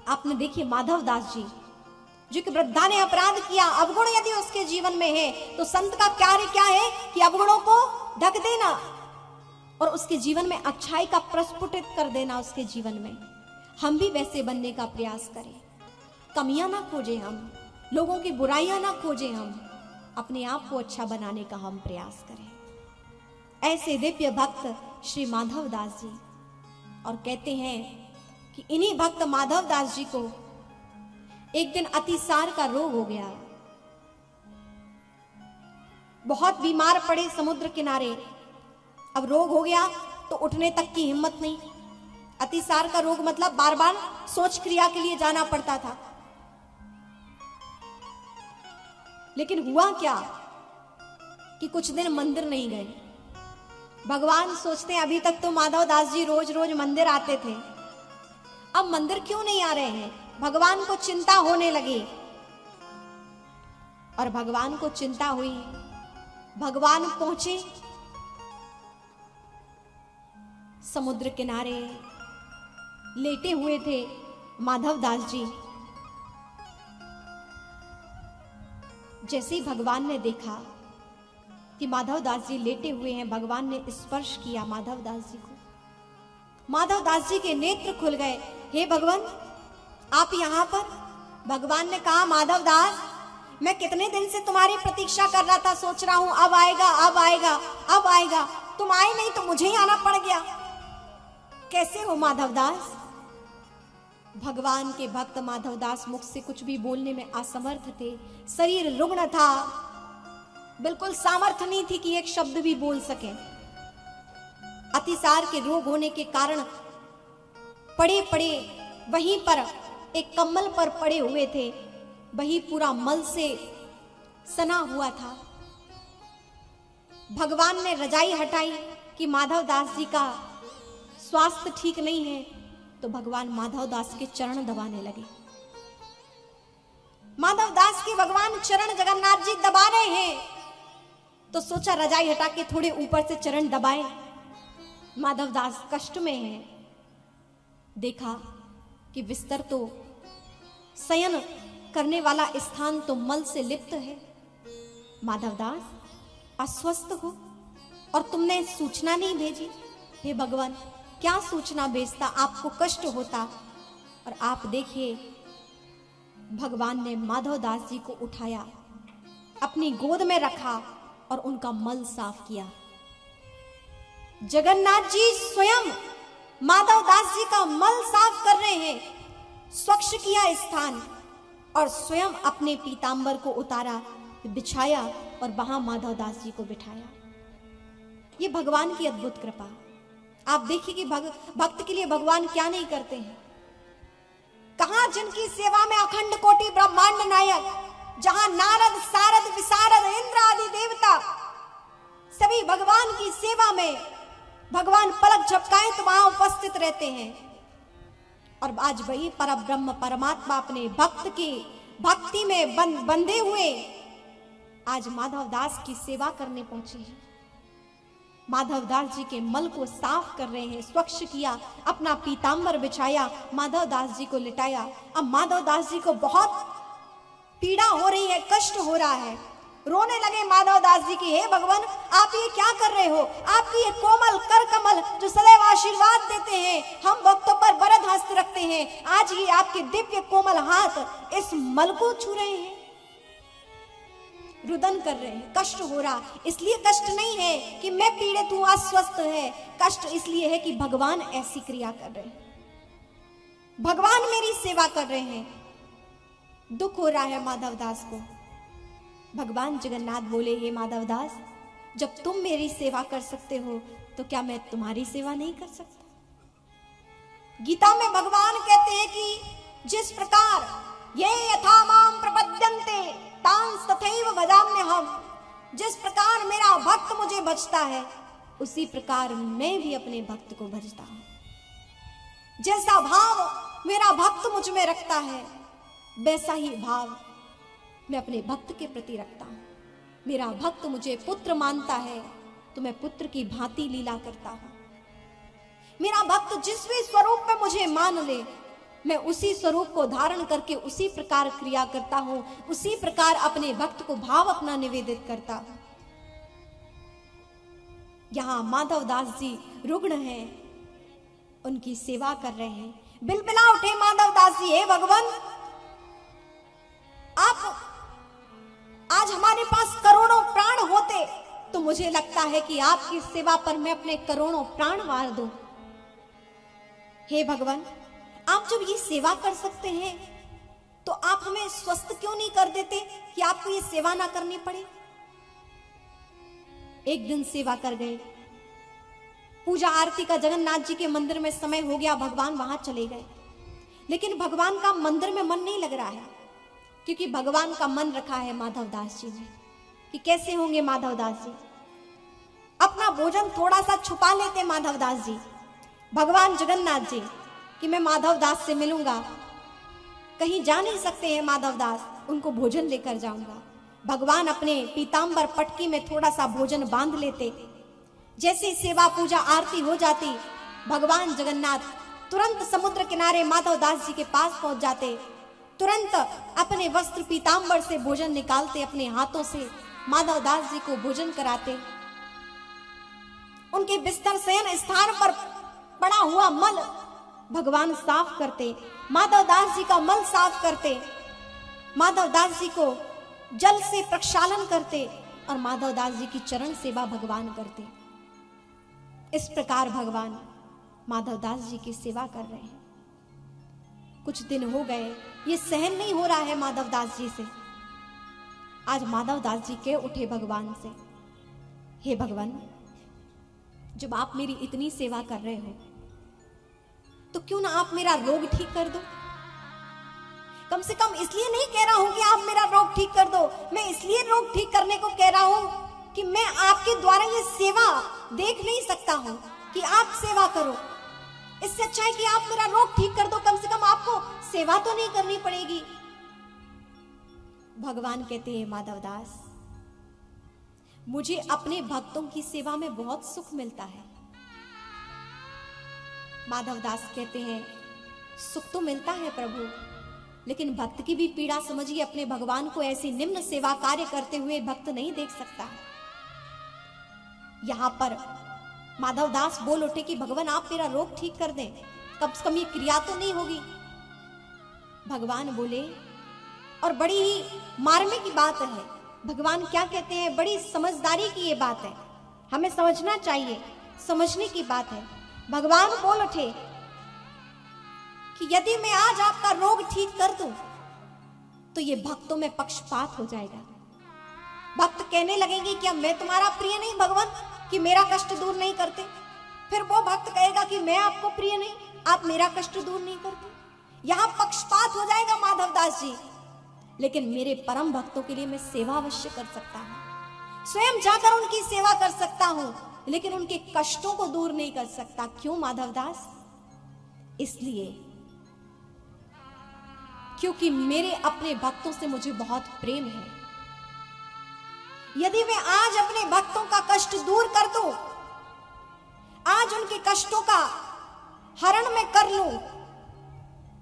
आपने देखिए माधव दास जी, जो कि वृद्धा ने अपराध किया, अवगुण यदि उसके जीवन में है तो संत का कार्य क्या है कि अवगुणों को ढक देना और उसके जीवन में अच्छाई का प्रस्फुटित कर देना उसके जीवन में। हम भी वैसे बनने का प्रयास करें, कमियां ना खोजें, हम लोगों की बुराइयां ना खोजें, हम अपने आप को अच्छा बनाने का हम प्रयास करें। ऐसे दिव्य भक्त श्री माधव दास जी, और कहते हैं कि इन्हीं भक्त माधव दास जी को एक दिन अतिसार का रोग हो गया। बहुत बीमार पड़े समुद्र किनारे। अब रोग हो गया तो उठने तक की हिम्मत नहीं। अतिसार का रोग मतलब बार बार सोच क्रिया के लिए जाना पड़ता था। लेकिन हुआ क्या कि कुछ दिन मंदिर नहीं गए। भगवान सोचते हैं अभी तक तो माधव दास जी रोज रोज मंदिर आते थे, अब मंदिर क्यों नहीं आ रहे हैं। भगवान को चिंता होने लगी और भगवान को चिंता हुई। भगवान पहुंचे समुद्र किनारे, लेटे हुए थे माधव दास जी। जैसे ही भगवान ने देखा कि माधव दास जी लेटे हुए हैं, भगवान ने स्पर्श किया माधव दास जी को। माधव दास जी के नेत्र खुल गए। हे भगवान, आप यहां पर? भगवान ने कहा माधव दास, मैं कितने दिन से तुम्हारी प्रतीक्षा कर रहा था, सोच रहा हूं अब आएगा अब आएगा अब आएगा, तुम आए नहीं तो मुझे ही आना पड़ गया। कैसे हो माधव दास? भगवान के भक्त माधव दास मुख से कुछ भी बोलने में असमर्थ थे। शरीर रुग्ण था, बिल्कुल सामर्थ्य नहीं थी कि एक शब्द भी बोल सके। अतिसार के रोग होने के कारण पड़े पड़े वहीं पर एक कम्बल पर पड़े हुए थे। वही पूरा मल से सना हुआ था। भगवान ने रजाई हटाई कि माधव दास जी का स्वास्थ्य ठीक नहीं है, तो भगवान माधव दास के चरण दबाने लगे। माधव दास के भगवान चरण जगन्नाथ जी दबा रहे हैं, तो सोचा रजाई हटा के थोड़े ऊपर से चरण दबाए। माधव दास कष्ट में है। देखा कि बिस्तर तो, शयन करने वाला स्थान तो मल से लिप्त है। माधव दास, अस्वस्थ हो और तुमने सूचना नहीं भेजी। हे भगवान, क्या सूचना भेजता, आपको कष्ट होता। और आप देखिए, भगवान ने माधव दास जी को उठाया, अपनी गोद में रखा और उनका मल साफ किया। जगन्नाथ जी स्वयं माधव दास जी का मल साफ कर रहे हैं, स्वच्छ किया स्थान, और स्वयं अपने पीतांबर को उतारा, बिछाया और वहां माधव दास जी को बिठाया। ये भगवान की अद्भुत कृपा। आप देखिए कि भक्त के लिए भगवान क्या नहीं करते हैं। कहां जिनकी सेवा में अखंड कोटि ब्रह्मांड नायक, जहां नारद सारद विशारद इंद्र आदि देवता सभी भगवान की सेवा में, भगवान पलक झपकाएं तो वहां उपस्थित रहते हैं। और आज वही परब्रह्म परमात्मा अपने भक्त की भक्ति में बंधे हुए आज माधव दास की सेवा करने पहुंचे हैं। माधव दास जी के मल को साफ कर रहे हैं, स्वच्छ किया, अपना पीतांबर बिछाया, माधव दास जी को लिटाया। अब माधव दास जी को बहुत पीड़ा हो रही है, कष्ट हो रहा है। रोने लगे माधव दास जी की, हे भगवान, आप ये क्या कर रहे हो? आपकी ये कोमल कर कमल जो सदैव आशीर्वाद देते हैं, हम भक्तों पर वरद हस्त रखते हैं, आज ही आपके दिव्य कोमल हाथ इस मल को छू रहे हैं, रुदन कर रहे हैं। कष्ट हो रहा, इसलिए कष्ट नहीं है कि मैं पीड़ित हूं, अस्वस्थ है, कष्ट इसलिए है कि भगवान ऐसी क्रिया कर रहे हैं, भगवान मेरी सेवा कर रहे हैं। दुख हो रहा है माधव दास को। भगवान जगन्नाथ बोले, हे माधव दास, जब तुम मेरी सेवा कर सकते हो तो क्या मैं तुम्हारी सेवा नहीं कर सकता? गीता में भगवान कहते हैं कि जिस प्रकार ये यथा माम प्रपद्यन्ते तांस तथैव भजाम्यहम्, जिस प्रकार मेरा भक्त मुझे भजता है उसी प्रकार मैं भी अपने भक्त को भजता हूं। जैसा भाव मेरा भक्त मुझ में रखता है वैसा ही भाव मैं अपने भक्त के प्रति रखता हूं। मेरा भक्त मुझे पुत्र मानता है तो मैं पुत्र की भांति लीला करता हूं। मेरा भक्त जिस भी स्वरूप में मुझे मान ले मैं उसी स्वरूप को धारण करके उसी प्रकार क्रिया करता हूं, उसी प्रकार अपने भक्त को भाव अपना निवेदित करता हूं। यहां माधव दास जी रुग्ण हैं, उनकी सेवा कर रहे हैं। बिलबिला उठे माधव दास जी, हे भगवान, आप आज हमारे पास करोड़ों प्राण होते तो मुझे लगता है कि आपकी सेवा पर मैं अपने करोड़ों प्राण वार दूं। हे भगवान, आप जब ये सेवा कर सकते हैं तो आप हमें स्वस्थ क्यों नहीं कर देते कि आपको ये सेवा ना करनी पड़े। एक दिन सेवा कर गए, पूजा आरती का जगन्नाथ जी के मंदिर में समय हो गया, भगवान वहां चले गए। लेकिन भगवान का मंदिर में मन नहीं लग रहा है, क्योंकि भगवान का मन रखा है माधव दास जी ने। कि कैसे होंगे माधव दास जी, अपना भोजन थोड़ा सा छुपा लेते माधव दास जी। भगवान जगन्नाथ जी कि मैं माधव दास से मिलूंगा, कहीं जा नहीं सकते हैं माधव दास, उनको भोजन लेकर जाऊंगा। भगवान अपने पीतांबर पटकी में थोड़ा सा भोजन बांध लेते। जैसे सेवा पूजा आरती हो जाती, भगवान जगन्नाथ तुरंत समुद्र किनारे माधव दास जी के पास पहुंच जाते। तुरंत अपने वस्त्र पीतांबर से भोजन निकालते, अपने हाथों से माधव दास जी को भोजन कराते। उनके बिस्तर शयन स्थान पर पड़ा हुआ मल भगवान साफ करते, माधव दास जी का मल साफ करते, माधव दास जी को जल से प्रक्षालन करते और माधव दास जी की चरण सेवा भगवान करते। इस प्रकार भगवान माधव दास जी की सेवा कर रहे हैं। कुछ दिन हो गए, ये सहन नहीं हो रहा है माधव दास जी से। आज माधव दास जी के उठे भगवान से, हे भगवान, जब आप मेरी इतनी सेवा कर रहे हो तो क्यों ना आप मेरा रोग ठीक कर दो। कम से कम इसलिए नहीं कह रहा हूं कि आप मेरा रोग ठीक कर दो, मैं इसलिए रोग ठीक करने को कह रहा हूं कि मैं आपके द्वारा ये सेवा देख नहीं सकता हूं कि आप सेवा करो। इससे अच्छा है कि आप मेरा रोग ठीक कर दो, कम से कम आपको सेवा तो नहीं करनी पड़ेगी। भगवान कहते हैं माधव दास, मुझे अपने भक्तों की सेवा में बहुत सुख मिलता है। माधव दास कहते हैं, सुख तो मिलता है प्रभु, लेकिन भक्त की भी पीड़ा समझिए। अपने भगवान को ऐसी निम्न सेवा कार्य करते हुए भक्त नहीं देख सकता। यहां पर माधव दास बोल उठे कि भगवान आप मेरा रोग ठीक कर दें, कम से कम ये क्रिया तो नहीं होगी। भगवान बोले, और बड़ी ही मार्मिक की बात है। भगवान क्या कहते हैं, बड़ी समझदारी की ये बात है, हमें समझना चाहिए, समझने की बात है। भगवान बोल उठे कि यदि मैं आज आपका रोग ठीक कर दूं तो ये भक्तों में पक्षपात हो जाएगा। भक्त कहने लगेंगे कि मैं तुम्हारा प्रिय नहीं भगवान, कि मेरा कष्ट दूर नहीं करते। फिर वो भक्त कहेगा कि मैं आपको प्रिय नहीं, आप मेरा कष्ट दूर नहीं करते। यहां पक्षपात हो जाएगा माधव दास जी। लेकिन मेरे परम भक्तों के लिए मैं सेवा अवश्य कर सकता हूं, स्वयं जाकर उनकी सेवा कर सकता हूं, लेकिन उनके कष्टों को दूर नहीं कर सकता। क्यों माधव दास? इसलिए क्योंकि मेरे अपने भक्तों से मुझे बहुत प्रेम है। यदि मैं आज अपने भक्तों का कष्ट दूर कर दूं, आज उनके कष्टों का हरण में कर लूं,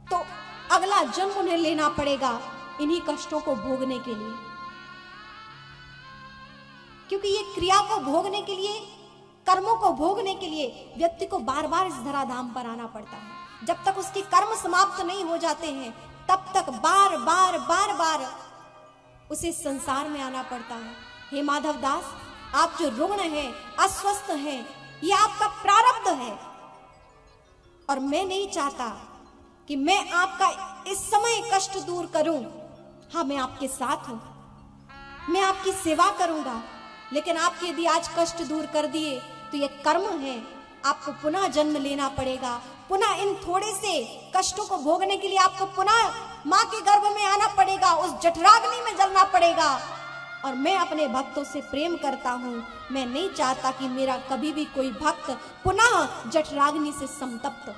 तो अगला जन्म उन्हें लेना पड़ेगा इन्हीं कष्टों को भोगने के लिए। क्योंकि ये क्रिया को भोगने के लिए, कर्मों को भोगने के लिए व्यक्ति को बार बार इस धराधाम पर आना पड़ता है। जब तक उसके कर्म समाप्त नहीं हो जाते हैं, तब तक बार बार उसे संसार में आना पड़ता है। हे माधव दास, आप जो रुग्ण हैं, अस्वस्थ हैं, ये आपका प्रारब्ध है। और मैं नहीं चाहता कि मैं आपका इस समय कष्ट दूर करूं। हाँ, मैं आपके साथ हूं, मैं आपकी सेवा करूंगा, लेकिन आप यदि आज कष्ट दूर कर दिए तो ये कर्म है, आपको पुनः जन्म लेना पड़ेगा। पुनः इन थोड़े से कष्टों को भोगने के लिए आपको पुनः मां के गर्भ में आना पड़ेगा, उस जठराग्नि में जलना पड़ेगा। और मैं अपने भक्तों से प्रेम करता हूं, मैं नहीं चाहता कि मेरा कभी भी कोई भक्त पुनः जठराग्नि से संतप्त हो।